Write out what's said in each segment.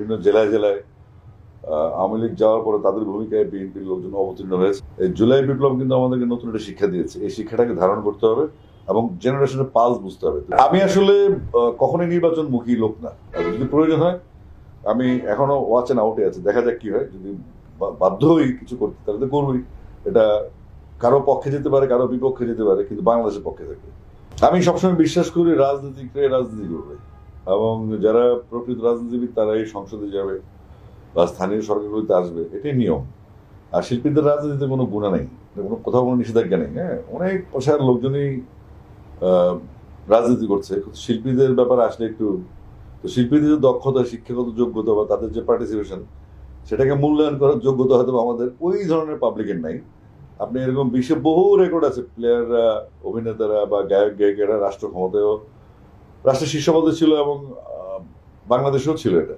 বিভিন্ন জেলায় জেলায় আওয়ামী লীগ যাওয়ার পরে তাদের ভূমিকায় বিএনপির লোকজন অবতীর্ণ হয়েছে। এই জুলাই বিপ্লব কিন্তু আমাদেরকে নতুন একটা শিক্ষা দিয়েছে। এই শিক্ষাটাকে ধারণ করতে হবে এবং জেনারেশনের পালস বুঝতে হবে। আমি আসলে কখনোই নির্বাচনমুখী লোক না। যদি প্রয়োজন হয় আমি এখনো ওয়াচ অ্যান্ড আউটে আছি, দেখা যাক কি হয়। যদি বাধ্য হই কিছু করতে তাহলে তো করবই। এটা কারো পক্ষে যেতে পারে, কারো বিপক্ষে যেতে পারে, কিন্তু বাংলাদেশের পক্ষে থাকবে। আমি সবসময় বিশ্বাস করি রাজনীতিকরাই রাজনীতি করবে এবং যারা প্রকৃত রাজনীতিবিদ তারাই সংসদে যাবে বা স্থানীয় সরকারগুলিতে আসবে, এটাই নিয়ম। আর শিল্পীদের রাজনীতিতে কোনো গুণা নেই, কোথাও কোনো নিষেধাজ্ঞা নেই। হ্যাঁ, অনেক পেশার লোকজনই রাজনীতি করছে। শিল্পীদের ব্যাপারে আসলে একটু, তো শিল্পীদের যে দক্ষতা, শিক্ষাগত যোগ্যতা বা তাদের যে পার্টিসিপেশন, সেটাকে মূল্যায়ন করার যোগ্যতা হয়তো আমাদের ওই ধরনের পাবলিকের নাই। আপনি এরকম বিশ্বে বহু রেকর্ড আছে, প্লেয়াররা, অভিনেতারা বা গায়ক গায়িকারা রাষ্ট্র ক্ষমতায়ও, রাষ্ট্রের শীর্ষ পদে ছিল এবং বাংলাদেশেও ছিল এটা।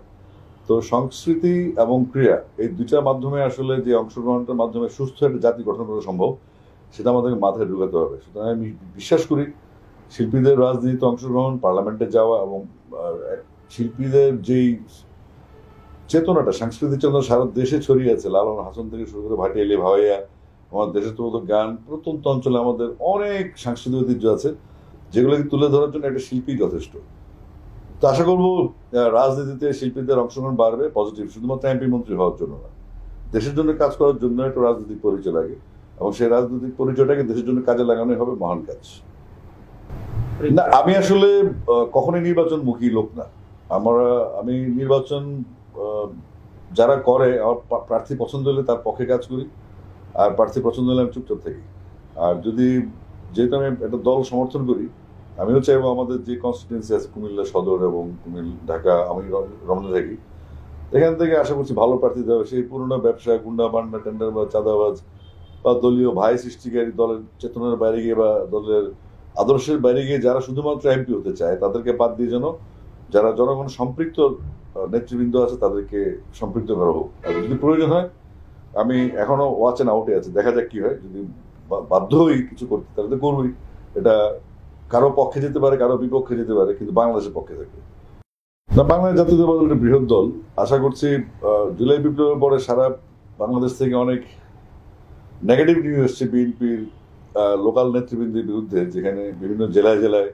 তো সংস্কৃতি এবং ক্রীড়া এই দুইটার মাধ্যমে আসলে যে অংশগ্রহণটার মাধ্যমে সুস্থ একটা জাতি গঠন করা সম্ভব, সেটা আমাদেরকে মাথায় ঢুকাতে হবে। সুতরাং আমি বিশ্বাস করি শিল্পীদের রাজনীতিতে অংশগ্রহণ, পার্লামেন্টে যাওয়া এবং শিল্পীদের যেই চেতনাটা, সাংস্কৃতিক চেতনা সারা দেশে ছড়িয়ে আছে, লালন হাসান থেকে শুরু করে ভাটিয়ালি, ভাওয়াইয়া, আমাদের দেশের তো গান, প্রত্যন্ত অঞ্চলে আমাদের অনেক সাংস্কৃতিক ঐতিহ্য আছে, যেগুলোকে তুলে ধরার জন্য একটা শিল্পী যথেষ্ট। তো আশা করবো রাজনীতিতে শিল্পীদের অংশগ্রহণ বাড়বে, পজিটিভ, শুধুমাত্র এমপি মন্ত্রী হওয়ার জন্য না, দেশের জন্য কাজ করার জন্য একটা রাজনৈতিক পরিচয় লাগে এবং সেই রাজনৈতিক পরিচয়টাকে দেশের জন্য কাজে লাগানোই হবে মহান কাজ। না, আমি আসলে কখনোই নির্বাচনমুখী লোক না। আমি নির্বাচন যারা করে, আমার প্রার্থী পছন্দ হলে তার পক্ষে কাজ করি, আর প্রার্থী পছন্দ হলে আমি চুপচাপ থাকি। আর যদি, যেহেতু আমি একটা দল সমর্থন করি, আমিও চাইবো আমাদের যে কনস্টিটুয়েন্সি আছে, কুমিল্লা সদর এবং ঢাকা, আমি রমনা থাকি, এখান থেকে আশা করছি ভালো প্রার্থী দেওয়া। সেই পুরোনো ব্যবসা, গুন্ডা পান্ডা, টেন্ডার বা চাঁদাবাজ বা দলীয় ভাই সৃষ্টিকারী, দলের চেতনার বাইরে গিয়ে বা দলের আদর্শের বাইরে গিয়ে যারা শুধুমাত্র এমপি হতে চায়, তাদেরকে বাদ দিয়ে যেন যারা জনগণ সম্পৃক্ত নেতৃবৃন্দ আছে তাদেরকে সম্পৃক্ত করা হোক। আর যদি প্রয়োজন হয় আমি এখনো ওয়াচ অ্যান্ড আউটে আছি, দেখা যাক কি হয়। যদি বাধ্য হই কিছু করতে তাহলে তো করবই। এটা কারো পক্ষে যেতে পারে, কারো বিপক্ষে যেতে পারে, কিন্তু বাংলাদেশের পক্ষে থাকবে না। বাংলাদেশ জাতীয়তাবাদী দল একটা বৃহৎ দল। আশা করছি জুলাই বিপ্লবের পরে সারা বাংলাদেশ থেকে অনেক নেগেটিভ নিউজ এসছে বিএনপির লোকাল নেতৃবৃন্দের বিরুদ্ধে, যেখানে বিভিন্ন জেলায় জেলায়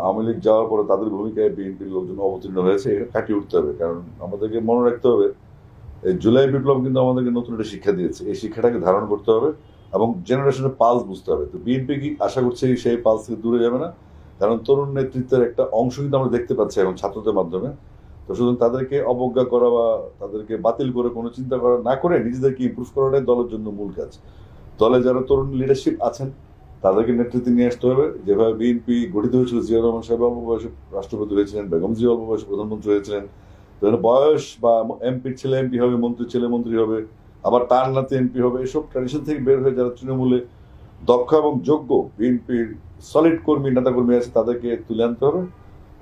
আওয়ামী লীগ যাওয়ার পরে তাদের ভূমিকায় বিএনপির লোকজন অবতীর্ণ হয়েছে। এটা কাটিয়ে উঠতে হবে, কারণ আমাদেরকে মনে রাখতে হবে এই জুলাই বিপ্লব কিন্তু আমাদেরকে নতুন একটা শিক্ষা দিয়েছে। এই শিক্ষাটাকে ধারণ করতে হবে এবং জেনারেশনের পালস বুঝতে হবে। তো বিএনপি কি আশা করছে সেই পালস থেকে দূরে যাবে না, কারণ তরুণ নেতৃত্বের একটা অংশ কিন্তু আমরা দেখতে পাচ্ছি এখন ছাত্রদের মাধ্যমে। তো শুধু তাদেরকে অবজ্ঞা করা বা তাদেরকে বাতিল করে কোনো চিন্তা করা না করে নিজেদেরকে ইমপ্রুভ করাটাই দলের জন্য মূল কাজ। দলে যারা তরুণ লিডারশিপ আছেন তাদেরকে নেতৃত্বে নিয়ে আসতে হবে। যেভাবে বিএনপি গঠিত হয়েছিল, জিয়া রহমান সাহেব অল্প বয়সে রাষ্ট্রপতি হয়েছিলেন, বেগম জিয়া অল্প বয়সে প্রধানমন্ত্রী হয়েছিলেন, বয়স বা এমপির ছেলে এমপি হবে, মন্ত্রীর ছেলে মন্ত্রী হবে, আবার তার নাতি এমপি হবে, এসব ট্র্যাডিশন থেকে বের হয়ে যারা তৃণমূলে দক্ষ এবং যোগ্য বিএনপির সলিড কর্মী, নেতাকর্মী আছে, তাদেরকে তুলে আনতে হবে।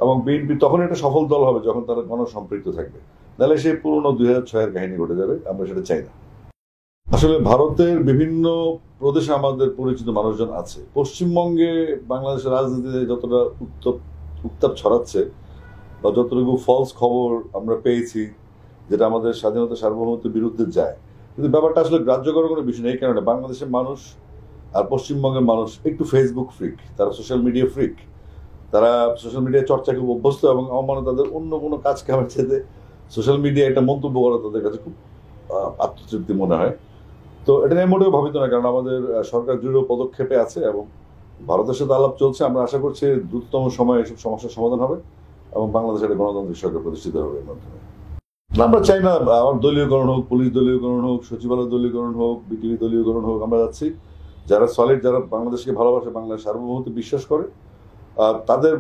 এবং বিএনপি তখন একটা সফল দল হবে যখন তারা গণসম্পৃক্ত থাকবে, নাহলে সেই পুরনো 2006-এর কাহিনী ঘটে যাবে। আমরা সেটা চাই না। আসলে ভারতের বিভিন্ন প্রদেশে আমাদের পরিচিত মানুষজন আছে। পশ্চিমবঙ্গে বাংলাদেশের রাজনীতিতে যতটা উত্তাপ ছড়াচ্ছে বা যতটুকু ফলস খবর আমরা পেয়েছি, যেটা আমাদের স্বাধীনতা সার্বভৌমত্বের বিরুদ্ধে যায়, কিন্তু ব্যাপারটা আসলে গ্রাহ্য করার কোনো বিষয় নেই। এই কারণে বাংলাদেশের মানুষ আর পশ্চিমবঙ্গের মানুষ একটু ফেসবুক ফ্রিক, তারা সোশ্যাল মিডিয়া ফ্রিক, তারা সোশ্যাল মিডিয়া চর্চা খুব অভ্যস্ত এবং আমার তাদের অন্য কোনো কাজ কামের চেয়ে সোশ্যাল মিডিয়া একটা মন্তব্য করা তাদের কাছে খুব আত্মতৃপ্তি মনে হয়। তো এটা নিয়ে মোটেও ভাবিত না, কারণ আমাদের সরকার দৃঢ় পদক্ষেপে আছে এবং ভারতের সাথে আলাপ চলছে। আমরা আশা করছি দ্রুততম সময়ে এসব সমস্যার সমাধান হবে এবং বাংলাদেশের একটা গণতান্ত্রিক সরকার প্রতিষ্ঠিত হবে এর মাধ্যমে। আমরা চাই না আমার দলীয়করণ হোক, পুলিশ দলীয়করণ হোক, সচিবালয় দলীয়করণ হোক, বিটিভি দলীয়করণ হোক। আমরা যাচ্ছি যারা সলিড, যারা বাংলাদেশকে ভালোবাসে, বাংলাদেশ সার্বভৌমত্ব বিশ্বাস করে, তাদের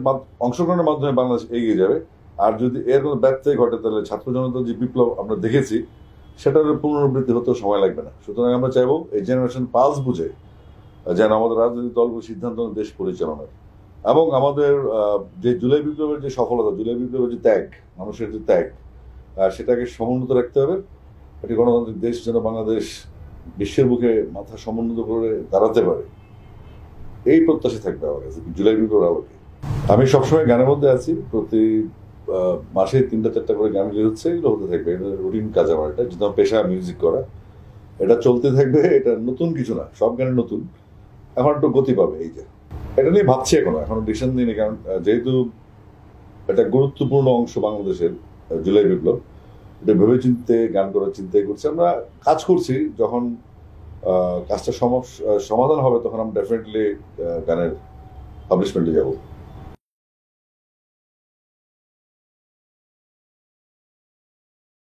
অংশগ্রহণের মাধ্যমে বাংলাদেশ এগিয়ে যাবে। আর যদি এর কোনো ব্যত্যয় ঘটে তাহলে ছাত্র জনতার যে বিপ্লব আমরা দেখেছি সেটার পুনরাবৃত্তি হতেও সময় লাগবে না। সুতরাং আমরা চাইবো এই জেনারেশন পালস বুঝে যেন আমাদের রাজনৈতিক দলগুলো সিদ্ধান্ত দেশ পরিচালনার, এবং আমাদের যে জুলাই বিপ্লবের যে সফলতা, জুলাই বিপ্লবের যে ত্যাগ, মানুষের যে ত্যাগ, সেটাকে সমুন্নত রাখতে হবে। একটি গণতান্ত্রিক দেশ যেন বাংলাদেশ বিশ্বের বুকে মাথা সমুন্নত করে দাঁড়াতে পারে, এই প্রত্যাশা থাকবে আমার কাছে জুলাই বিপ্লবের আলোকে। আমি সবসময় গানের মধ্যে আছি, প্রতি মাসে 3-4টা করে গান রিলিজ হচ্ছে, এগুলো হতে থাকবে। এটা রুটিন কাজ আমার, এটা যেহেতু আমার পেশা মিউজিক করা, এটা চলতে থাকবে। এটা নতুন কিছু না, সব গানে নতুন, এখন একটু গতি পাবে। এই যে এটা নিয়ে ভাবছি, এখনো ডিসিশন নিইনি, কারণ যেহেতু এটা গুরুত্বপূর্ণ অংশ বাংলাদেশের জুলাই বিপ্লব, এটা ভেবে চিন্তে গান করার চিন্তাই করছি। আমরা কাজ করছি, যখন কাজটা সমাধান হবে তখন আমরা ডেফিনেটলি গানের পাবলিশমেন্টে যাব।